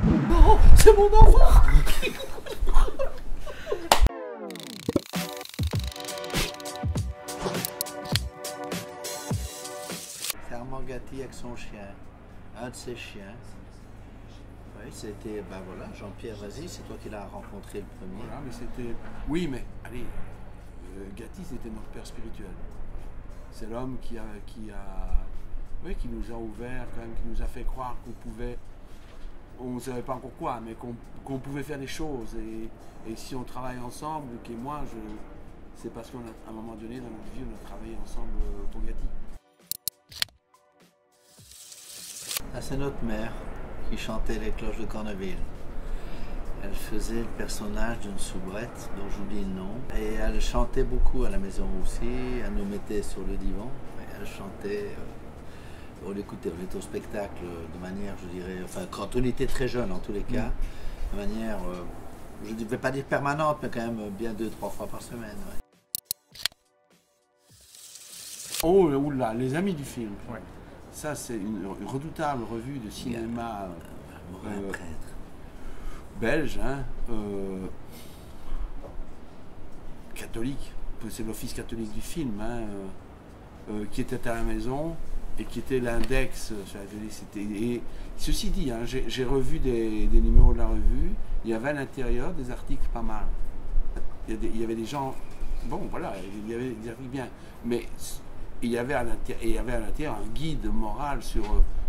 Non, c'est mon enfant. C'est Armand Gatti avec son chien, un de ses chiens. Oui, c'était, ben voilà, Jean-Pierre, vas-y, c'est toi qui l'as rencontré le premier. Voilà, mais c'était... Oui, mais allez, Gatti, c'était notre père spirituel. C'est l'homme qui nous a ouvert, quand même, qui nous a fait croire qu'on pouvait, on ne savait pas encore quoi, mais qu'on pouvait faire des choses. Et si on travaille ensemble, Luc et moi, c'est parce qu'à un moment donné dans notre vie, on a travaillé ensemble pour Gatti. Ah, c'est notre mère qui chantait les cloches de Corneville. Elle faisait le personnage d'une soubrette dont j'oublie le nom. Et elle chantait beaucoup à la maison aussi. Elle nous mettait sur le divan. Et elle chantait. On l'écoutait, on était au spectacle de manière, je dirais, enfin quand on était très jeune en tous les cas, de manière, je ne vais pas dire permanente, mais quand même bien 2-3 fois par semaine. Ouais. Oh, oula, les amis du film. Ouais. Ça, c'est une redoutable revue de cinéma belge, hein, catholique, c'est l'office catholique du film, hein, qui était à la maison et qui était l'index. Et ceci dit, hein, j'ai revu des numéros de la revue, il y avait à l'intérieur des articles pas mal. Il y avait des gens, bon voilà, il y avait des articles bien, mais il y avait à l'intérieur un guide moral sur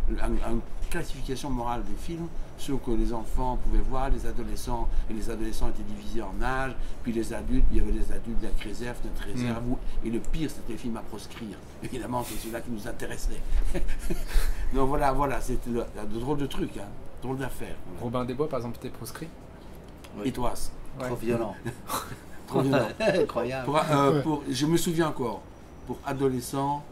une classification morale des films, sur que les enfants pouvaient voir, les adolescents, et les adolescents étaient divisés en âge, puis les adultes, il y avait les adultes de notre réserve, et le pire c'était les films à proscrire. Évidemment, c'est ceux-là qui nous intéressaient. Donc voilà, c'était de drôles de trucs, hein, drôles d'affaires. Voilà. Robin des Bois, par exemple, était proscrit. Oui. Et toi? Ouais. Trop violent. Trop violent. Incroyable. Je me souviens encore, pour adolescents,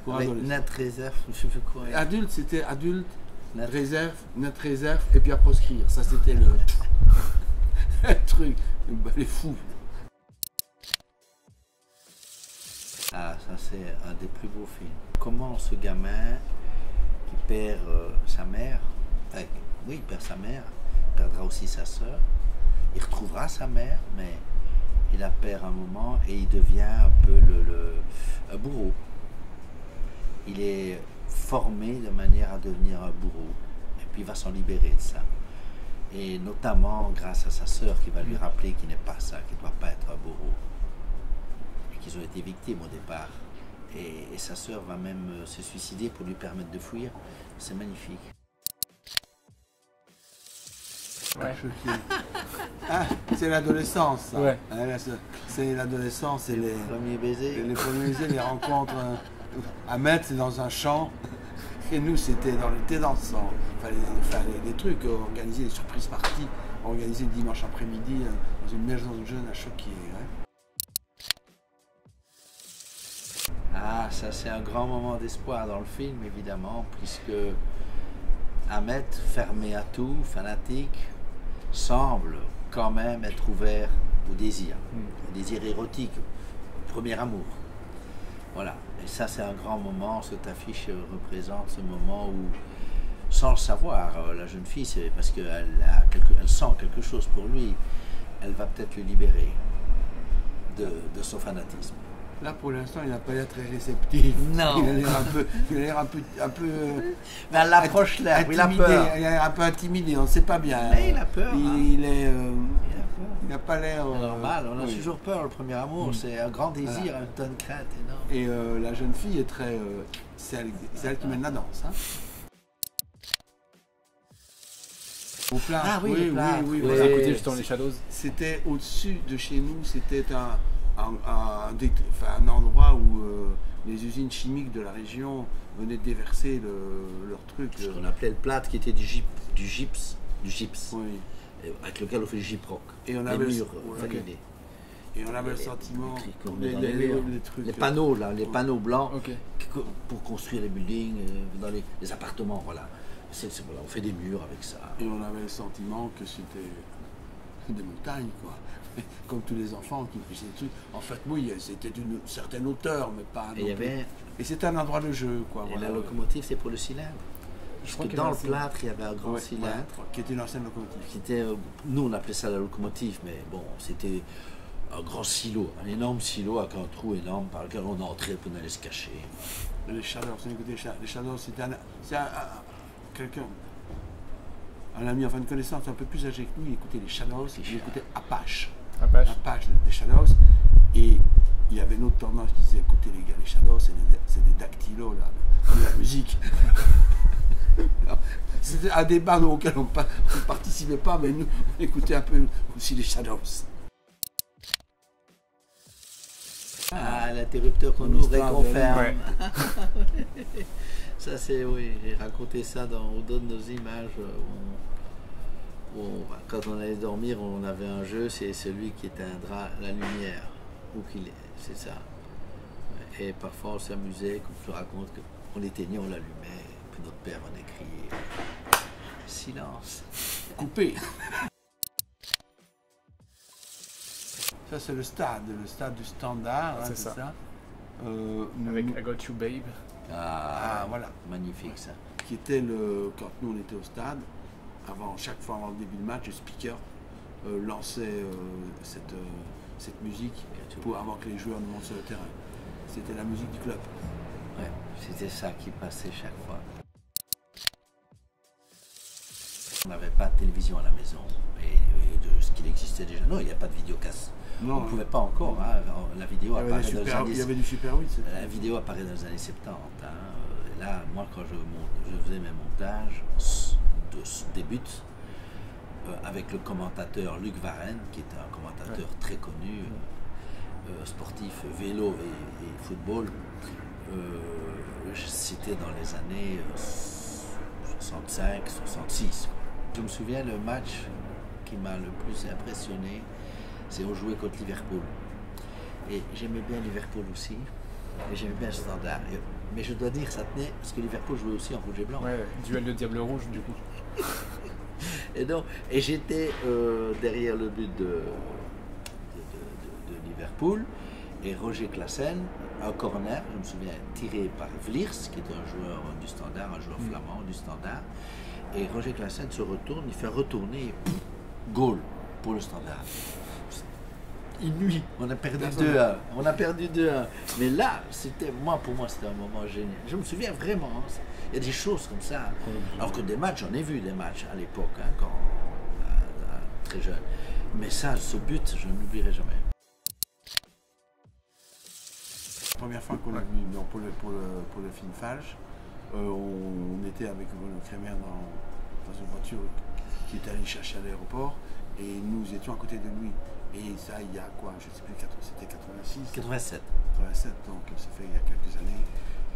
Net réserve, je sais plus quoi. Adulte, c'était adulte, net réserve, et puis à proscrire. Ça, c'était le truc. Les fous. Ah, ça, c'est un des plus beaux films. Comment ce gamin qui perd sa mère, enfin, oui, il perd sa mère, il perdra aussi sa sœur, il retrouvera sa mère, mais il la perd un moment et il devient un peu un bourreau. Il est formé de manière à devenir un bourreau et puis il va s'en libérer de ça. Et notamment grâce à sa sœur qui va lui rappeler qu'il n'est pas ça, qu'il ne doit pas être un bourreau. Et qu'ils ont été victimes au départ. Et sa sœur va même se suicider pour lui permettre de fuir. C'est magnifique. Ouais. Ah, c'est l'adolescence. Ouais. C'est l'adolescence, c'est les premiers baisers. Les premiers baisers, les rencontres. À mettre, c'est dans un champ. Et nous, c'était dans le thé dansant. Il fallait des trucs, organiser des surprises parties, organiser le dimanche après-midi dans une maison de jeunes à Choquet. Hein. Ah, ça c'est un grand moment d'espoir dans le film, évidemment, puisque Ahmet, fermé à tout, fanatique, semble quand même être ouvert au désir érotique, au premier amour. Voilà, et ça c'est un grand moment, cette affiche représente ce moment où, sans le savoir, la jeune fille, c'est parce qu'elle sent quelque chose pour lui, elle va peut-être le libérer de son fanatisme. Là, pour l'instant, il n'a pas l'air très réceptif. Non. Il a l'air un peu mais elle l'approche là, il a peur. Il a l'air un peu intimidé, on ne sait pas bien. Mais il a peur. Il n'a pas l'air... normal, on a toujours peur, le premier amour, c'est un grand désir, un tonne de crainte énorme. Et la jeune fille est très... c'est elle qui mène la danse. Hein. Au plat. Ah oui, le plat. Oui, à côté, juste dans les Shadows. C'était au-dessus de chez nous, c'était un endroit où les usines chimiques de la région venaient de déverser leur truc. Ce qu'on appelait le plâtre, qui était du gypse, oui. Avec lequel on fait le gyproc. Et on avait murs validés. Et on avait le sentiment, les panneaux là, les panneaux blancs, okay, pour construire les buildings, dans les appartements, voilà. Voilà. On fait des murs avec ça. Et on avait le sentiment que c'était des montagnes, quoi. Comme tous les enfants qui faisaient des trucs. En fait, oui, c'était d'une certaine hauteur, mais pas. Et c'était un endroit de jeu, quoi. Et voilà, la locomotive, c'est pour le cylindre. Parce crois que qu'il dans y le avait un plâtre, il y avait un grand Ouais, cylindre. ouais, qui était une ancienne locomotive. Qui était, nous on appelait ça la locomotive, mais bon, c'était un grand silo, un énorme silo avec un trou énorme par lequel on entrait pour aller se cacher. Les Shadows, on écoutait les Shadows, c'était quelqu'un, un ami, enfin une connaissance un peu plus âgée que nous, il écoutait les Shadows, il écoutait Apache. Apache. Apache, les Shadows, et il y avait une autre tendance qui disait, écoutez les gars, les Shadows, c'est des dactylos là, de la musique. C'était un débat auquel on ne participait pas, mais nous, on écoutait un peu aussi les Shadows. Ah, l'interrupteur qu'on Une ouvre et histoire qu'on de- ferme. Ouais. Ça c'est, oui, j'ai raconté ça dans au dos de nos images. Quand on allait dormir, on avait un jeu, c'est celui qui éteindra la lumière, où qu'il est, c'est ça. Et parfois on s'amusait, comme je raconte, qu'on l'éteignait, on l'allumait, puis notre père venait crier. Silence. Coupé. Ça c'est le stade du Standard, hein, C'est c'est ça. ça. Avec I Got You Babe. Ah, voilà. Magnifique ça. Qui était quand nous on était au stade, chaque fois avant le début du match, le speaker lançait cette musique avant que les joueurs ne montent sur le terrain. C'était la musique du club. Ouais, c'était ça qui passait chaque fois. On n'avait pas de télévision à la maison, et de ce qu'il existait déjà. Non, il n'y a pas de vidéocasse. Non, On ne pouvait pas encore. Hein, la vidéo apparaît dans les années. il y avait du Super 8. La vidéo apparaît dans les années 70. Hein. Et là, moi, quand je faisais mes montages, des buts, avec le commentateur Luc Varenne, qui était un commentateur très connu, sportif, vélo et football. C'était dans les années 65, 66. Je me souviens, le match qui m'a le plus impressionné, c'est on jouait contre Liverpool. Et j'aimais bien Liverpool aussi, et j'aimais bien le Standard. Mais je dois dire que ça tenait, parce que Liverpool jouait aussi en rouge et blanc. Ouais, duel de Diable Rouge du coup. Et j'étais derrière le but de Liverpool, et Roger Claessens, un corner, je me souviens, tiré par Vliers, qui est un joueur du Standard, un joueur flamand du Standard. Et Roger Claessens se retourne, il fait retourner, et pouf, goal pour le Standard. Inouï, on a perdu 2-1. On a perdu 2-1. Mais là, pour moi, c'était un moment génial. Je me souviens vraiment, hein, il y a des choses comme ça. Alors que des matchs, j'en ai vu des matchs à l'époque, hein, quand très jeune. Mais ça, ce but, je ne l'oublierai jamais. La première fois qu'on l'a vu pour le film Falch, on était avec Bruno Kremer dans une voiture qui était allée chercher à l'aéroport, et nous étions à côté de lui. Et ça, il y a quoi, je ne sais plus, c'était 86 87. 87, donc ça fait il y a quelques années.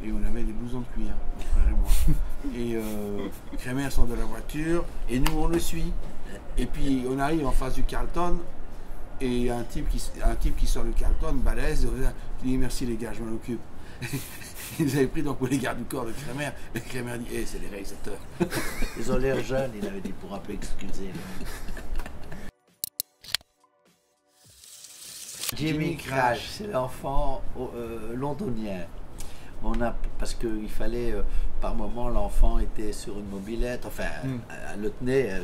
Et on avait des blousons de cuir, mon frère et moi. Et Kremer sort de la voiture, et nous on le suit. Et puis on arrive en face du Carlton, et un type qui sort du Carlton, balèze, qui dit merci les gars, je m'en occupe. Ils nous avaient pris donc pour les gardes du corps de Kremer, et Kremer dit c'est les réalisateurs. Ils ont l'air jeunes, il avait dit, pour un peu excuser. Jimmy Crash, c'est l'enfant londonien. Parce qu'il fallait, par moment, l'enfant était sur une mobilette, enfin, elle le tenait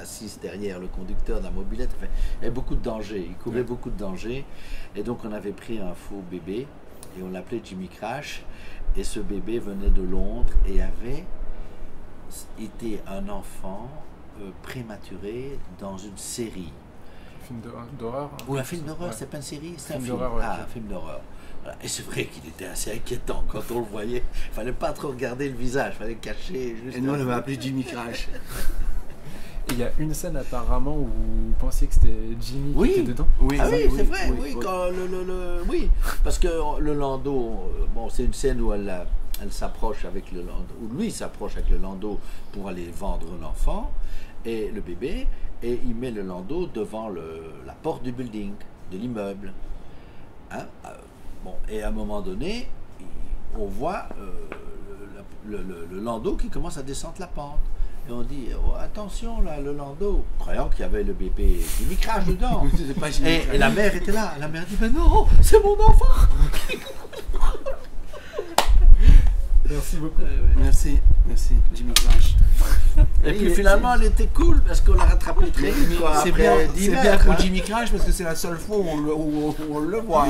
assise derrière le conducteur de la mobilette. Enfin, il y avait beaucoup de dangers, il courait beaucoup de dangers. Et donc, on avait pris un faux bébé et on l'appelait Jimmy Crash. Et ce bébé venait de Londres et avait été un enfant prématuré dans une série. Un film d'horreur. Ou un film d'horreur, Ouais. c'est pas une série, c'est un Film film. d'horreur, ouais. Un film d'horreur. Voilà. Et c'est vrai qu'il était assez inquiétant quand on le voyait. Il fallait pas trop regarder le visage, il fallait cacher. Juste Et nous on l'avait appelé Jimmy Crash. Et il y a une scène apparemment où vous pensiez que c'était Jimmy qui était dedans. Oui, Ah oui, c'est vrai, oui, oui, oui. quand oui, parce que le landau, bon, c'est une scène où elle s'approche avec le landau, où lui s'approche avec le landau pour aller vendre l'enfant et le bébé, et il met le landau devant la porte du building, de l'immeuble. Hein, bon, et à un moment donné, on voit le landau qui commence à descendre la pente. Et on dit, oh, attention là, le landau, croyant qu'il y avait le bébé Jimmy Crash dedans. C'est pas Jimmy Crash. Et la mère était là. La mère dit, mais non, c'est mon enfant. Merci beaucoup. Merci. Merci, Jimmy Crash. Et puis finalement, elle était cool parce qu'on l'a rattrapé très vite. Quoi, C'est après bien, 10 c'est bien mètres, pour hein. Jimmy Crash parce que c'est la seule fois où on le voit.